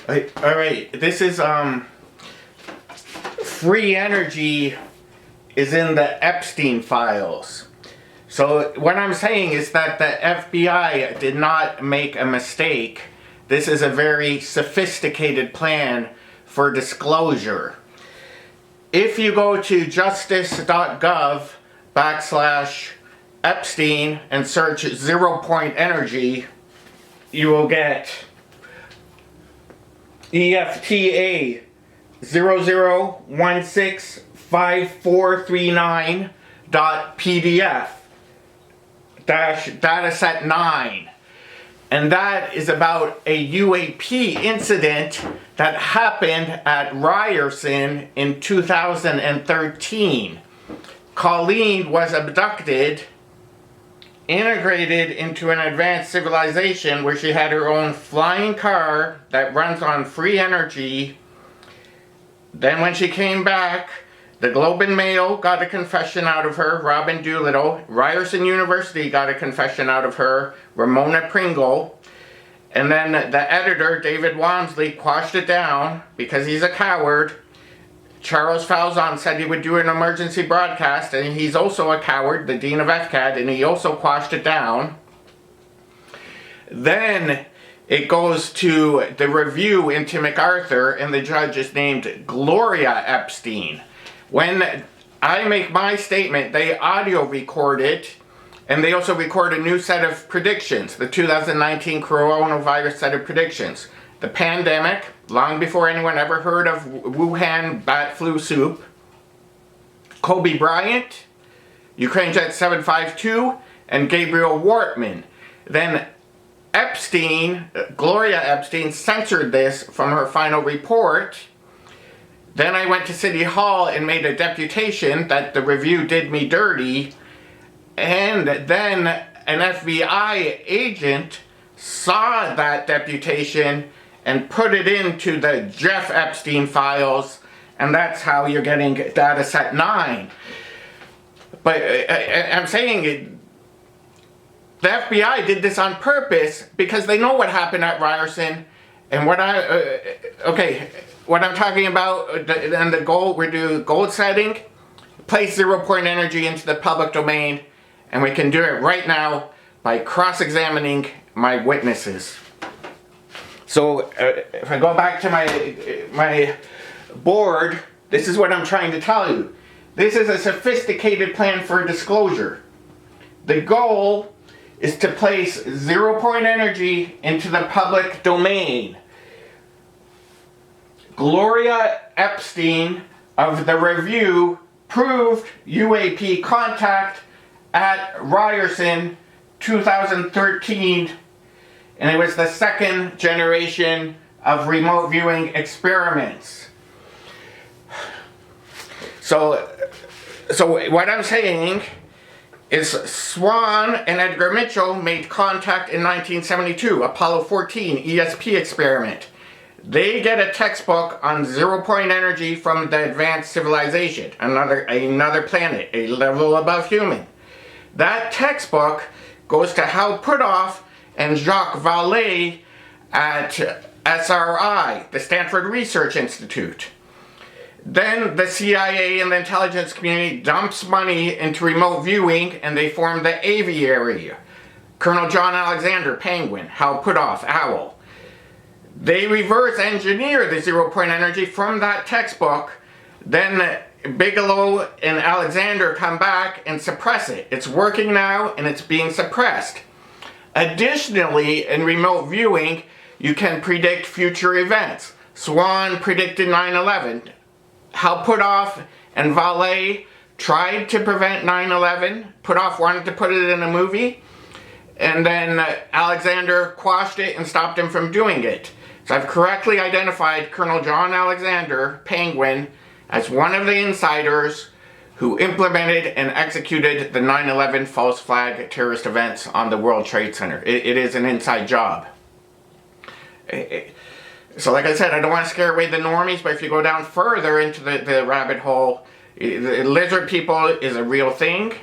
Alright, this is, free energy is in the Epstein files. So what I'm saying is that the FBI did not make a mistake. This is a very sophisticated plan for disclosure. If you go to justice.gov/Epstein and search 0 point energy, you will get EFTA00165439.pdf DataSet9. And that is about a UAP incident that happened at Ryerson in 2013. Colleen was abducted, integrated into an advanced civilization where she had her own flying car that runs on free energy. Then when she came back, the Globe and Mail got a confession out of her, Robyn Doolittle. Ryerson University got a confession out of her, Ramona Pringle. And then the editor, David Walmsley, quashed it down because he's a coward. Charles FALZON said he would do an emergency broadcast, and he's also a coward, the dean of EFCAD, and he also quashed it down. Then it goes to the review into MacArthur, and the judge is named GLORIA Epstein. When I make my statement, they audio record it, and they also record a new set of predictions, the 2019 coronavirus set of predictions. The pandemic, long before anyone ever heard of Wuhan bat flu soup. Kobe Bryant, Ukraine Jet 752, and Gabriel Wortman. Then Epstein, Gloria Epstein, censored this from her final report. Then I went to City Hall and made a deputation that the review did me dirty. And then an FBI agent saw that deputation and put it into the Jeff Epstein files, and that's how you're getting DataSet9. But I'm saying the FBI did this on purpose because they know what happened at Ryerson, and what I'm talking about, and the goal, we do goal setting, place 0 point energy into the public domain, and we can do it right now by cross-examining my witnesses. So if I go back to my board, this is what I'm trying to tell you. This is a sophisticated plan for disclosure. The goal is to place 0 point energy into the public domain. Gloria Epstein of the review proved UAP contact at Ryerson 2013, and it was the second generation of remote viewing experiments. So what I'm saying is Swan and Edgar Mitchell made contact in 1972, Apollo 14 ESP experiment. They get a textbook on 0 point energy from the advanced civilization, another planet, a level above human. That textbook goes to Hal Puthoff and Jacques Vallée at SRI, the Stanford Research Institute. Then the CIA and the intelligence community dumps money into remote viewing, and they form the Aviary. Colonel John Alexander, Penguin, Hal Puthoff, Owl. They reverse engineer the 0 point energy from that textbook. Then Bigelow and Alexander come back and suppress it. It's working now, and it's being suppressed. Additionally, in remote viewing, you can predict future events. Swan predicted 9/11. Hal Puthoff and Vallée tried to prevent 9/11. Puthoff wanted to put it in a movie, and then Alexander quashed it and stopped him from doing it. So I've correctly identified Colonel John Alexander, Penguin, as one of the insiders who implemented and executed the 9/11 false flag terrorist events on the World Trade Center. It is an inside job. So like I said, I don't want to scare away the normies, but if you go down further into the rabbit hole, the lizard people is a real thing.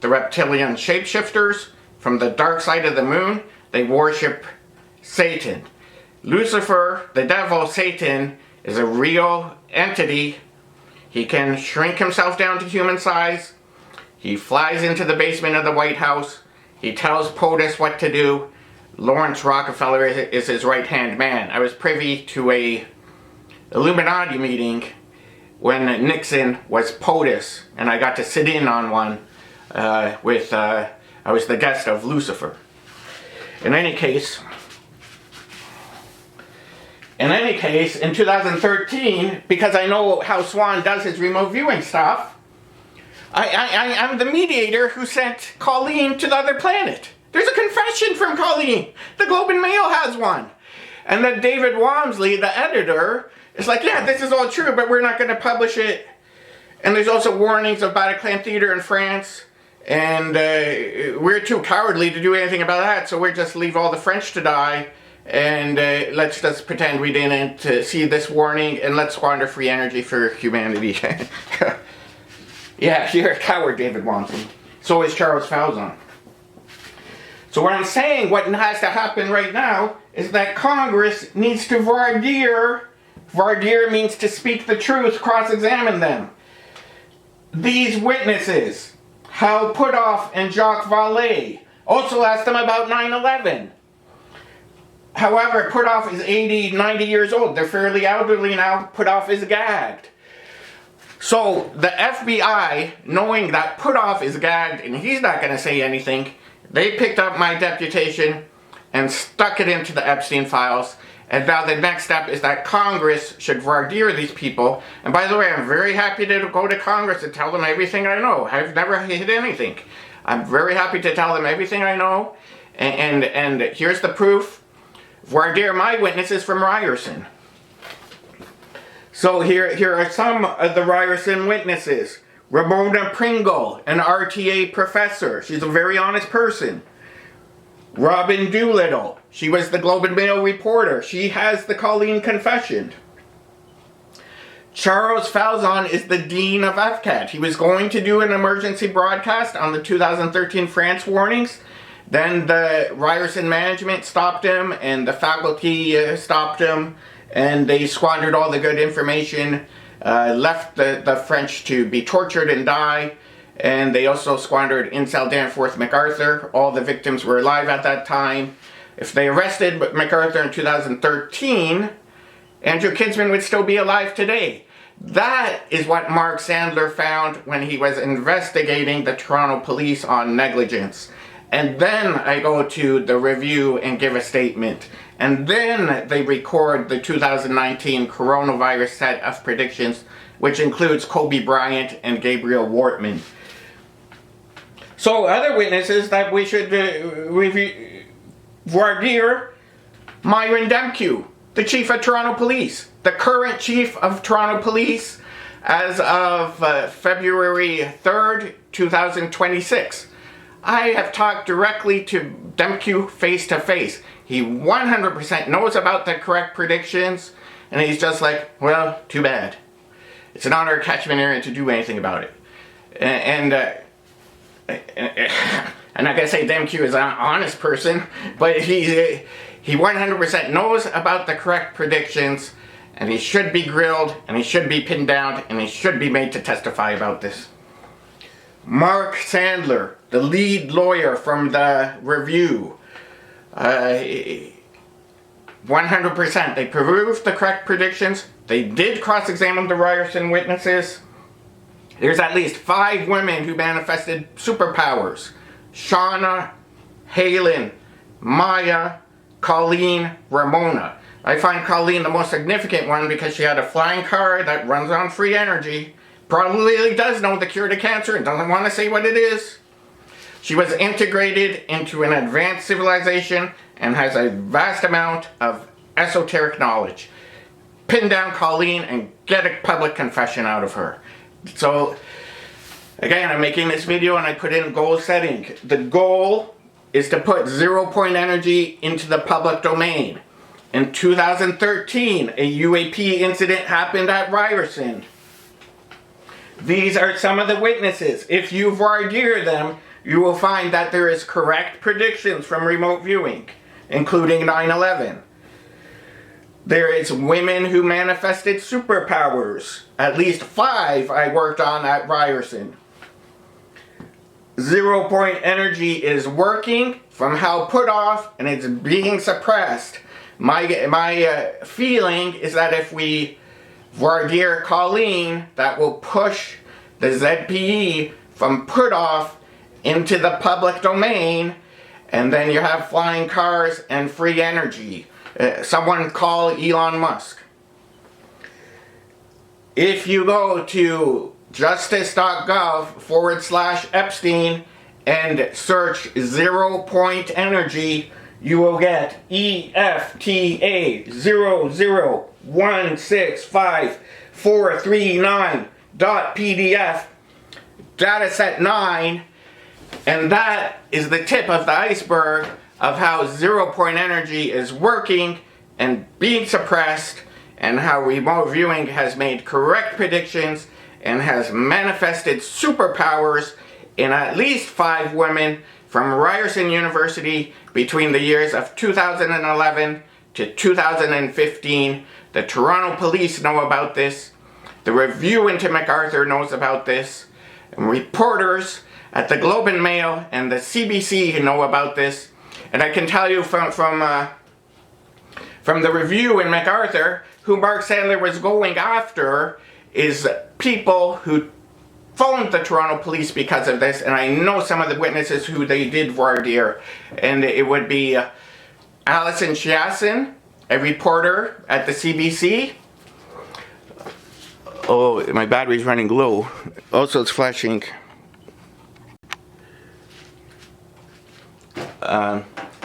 The reptilian shapeshifters from the dark side of the moon, they worship Satan. Lucifer, the devil, Satan, is a real entity. He can shrink himself down to human size. He flies into the basement of the White House. He tells POTUS what to do. Lawrence Rockefeller is his right-hand man. I was privy to a Illuminati meeting when Nixon was POTUS, and I got to sit in on one I was the guest of Lucifer. In any case, in 2013, because I know how Swan does his remote viewing stuff, I'm the mediator who sent Colleen to the other planet. There's a confession from Colleen. The Globe and Mail has one. And then David Walmsley, the editor, is like, yeah, this is all true, but we're not going to publish it. And there's also warnings of Bataclan Theater in France. And we're too cowardly to do anything about that, so we'll just leave all the French to die. And let's just pretend we didn't see this warning, and let's squander free energy for humanity. Yeah, you're a coward, David Walmsley. So is Charles Falzon. So what I'm saying, what has to happen right now, is that Congress needs to voir dire. Voir dire means to speak the truth, cross-examine them. These witnesses, Hal Puthoff and Jacques VALLEE, also asked them about 9/11. However, Puthoff is 80, 90 years old. They're fairly elderly now. Puthoff is gagged. So the FBI, knowing that Puthoff is gagged and he's not going to say anything, they picked up my deputation and stuck it into the Epstein files. And now the next step is that Congress should voir dire these people. And by the way, I'm very happy to go to Congress and tell them everything I know. I've never hid anything. I'm very happy to tell them everything I know. And here's the proof. Voir dire my witnesses from Ryerson. So here are some of the Ryerson witnesses. Ramona Pringle, an RTA professor. She's a very honest person. ROBYN DOOLITTLE. She was the Globe and Mail reporter. She has the Colleen confession. Charles Falzon is the dean of FCAT. He was going to do an emergency broadcast on the 2013 France warnings. Then the Ryerson management stopped him, and the faculty stopped him, and they squandered all the good information, left the French to be tortured and die, and they also squandered Incel Danforth MacArthur. All the victims were alive at that time. If they arrested MacArthur in 2013, Andrew Kinsman would still be alive today. That is what Mark Sandler found when he was investigating the Toronto police on negligence. And then I go to the review and give a statement. And then they record the 2019 coronavirus set of predictions, which includes Kobe Bryant and Gabriel Wortman. So other witnesses that we should review, voir dire, MYRON DEMKIW, the chief of Toronto Police, the current chief of Toronto Police as of February 3rd, 2026. I have talked directly to DEMKIW face to face. He 100% knows about the correct predictions, and he's just like, well, too bad. It's not our catchment area to do anything about it. And I'm not going to say DEMKIW is an honest person, but he 100% knows about the correct predictions, and he should be grilled, and he should be pinned down, and he should be made to testify about this. Mark Sandler, the lead lawyer from the review, 100%. They proved the correct predictions. They did cross-examine the Ryerson witnesses. There's at least 5 women who manifested superpowers. Shauna, Halen, Maya, Colleen, Ramona. I find Colleen the most significant one because she had a flying car that runs on free energy. Probably does know the cure to cancer and doesn't want to say what it is. She was integrated into an advanced civilization and has a vast amount of esoteric knowledge. Pin down Colleen and get a public confession out of her. So, again, I'm making this video and I put in goal setting. The goal is to put 0-point energy into the public domain. In 2013, a UAP incident happened at Ryerson. These are some of the witnesses. If you voir dire them, you will find that there is correct predictions from remote viewing, including 9/11. There is women who manifested superpowers. At least 5 I worked on at Ryerson. 0 point energy is working from how put off, and it's being suppressed. My feeling is that if we voir dire Colleen, that will push the ZPE from put off into the public domain, and then you have flying cars and free energy. Someone call Elon Musk. If you go to justice.gov/Epstein and search 0 point energy, you will get EFTA00165439.pdf DataSet9, and that is the tip of the iceberg of how 0 point energy is working and being suppressed, and how remote viewing has made correct predictions and has manifested superpowers in at least 5 women from Ryerson University between the years of 2011 to 2015. The Toronto Police know about this. The Review into MacArthur knows about this. And reporters at the Globe and Mail and the CBC know about this. And I can tell you from the Review in MacArthur, who Mark Sandler was going after is people who phoned the Toronto Police because of this, and I know some of the witnesses who they did voir dire, and it would be Alison Chiasson, a reporter at the CBC. Oh, my battery's running low. Also, it's flashing.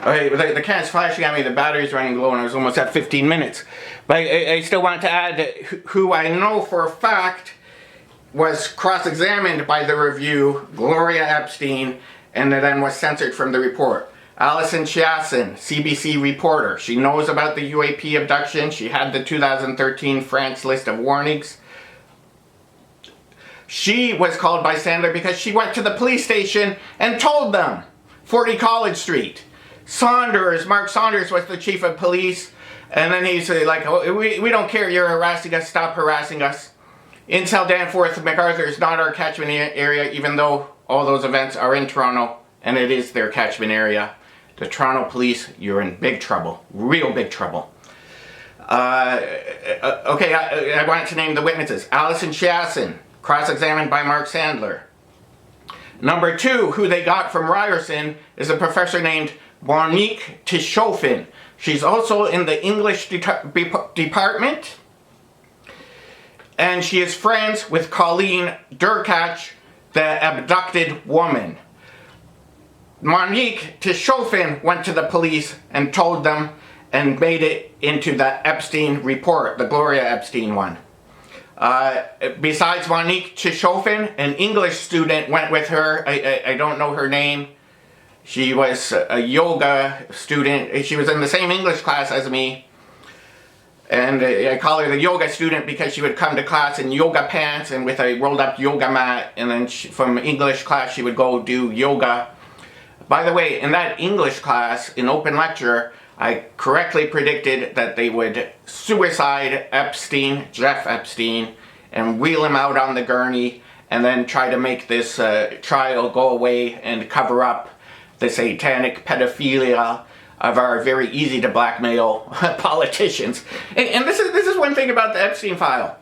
Okay, the cat's flashing at me, the battery's running low, and I was almost at 15 minutes. But I still want to add who I know for a fact was cross-examined by the Review, Gloria Epstein, and then was censored from the report. Alison Chiasson, CBC reporter. She knows about the UAP abduction. She had the 2013 France list of warnings. She was called by Sandler because she went to the police station and told them. 40 College Street. Mark Saunders was the chief of police, and then he's like, oh, we don't care, you're harassing us, stop harassing us. Incel Danforth, MacArthur is not our catchment area, even though all those events are in Toronto, and it is their catchment area. The Toronto Police, you're in big trouble, real big trouble. Okay, I wanted to name the witnesses. Alison Chiasson, cross-examined by Mark Sandler. Number 2, who they got from Ryerson, is a professor named Monique Tichofin. She's also in the English department, and she is friends with Colleen Derkach, the abducted woman. Monique Tichofin went to the police and told them and made it into the Epstein report, the Gloria Epstein one. Besides Monique Tichofin, an English student went with her. I don't know her name. She was a yoga student. She was in the same English class as me. And I call her the yoga student because she would come to class in yoga pants and with a rolled up yoga mat. And then from English class, she would go do yoga. By the way, in that English class, in open lecture, I correctly predicted that they would suicide Epstein, Jeff Epstein, and wheel him out on the gurney, and then try to make this trial go away and cover up the satanic pedophilia of our very easy to blackmail politicians. And this is one thing about the Epstein file.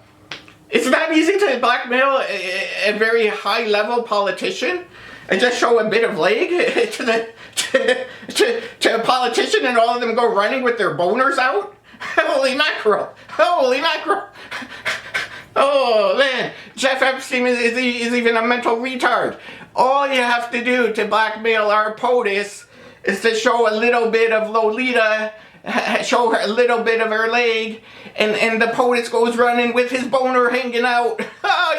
It's not easy to blackmail a very high level politician and just show a bit of leg to a politician and all of them go running with their boners out. Holy mackerel! Holy mackerel! Oh man, Jeff Epstein is even a mental retard. All you have to do to blackmail our POTUS is to show a little bit of Lolita, show her a little bit of her leg, and the POTUS goes running with his boner hanging out. Oh,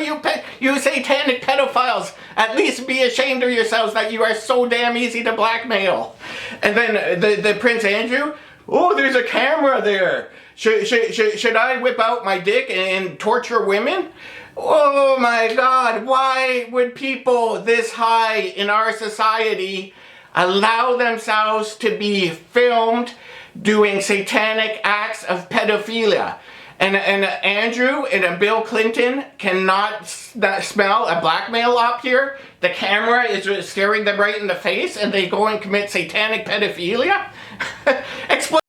you satanic pedophiles, at least be ashamed of yourselves that you are so damn easy to blackmail. And then the Prince Andrew, oh, there's a camera there. Should I whip out my dick and torture women? Oh my God, why would people this high in our society allow themselves to be filmed, doing satanic acts of pedophilia. And Andrew and Bill Clinton cannot smell a blackmail op here. The camera is staring them right in the face and they go and commit satanic pedophilia. Explain.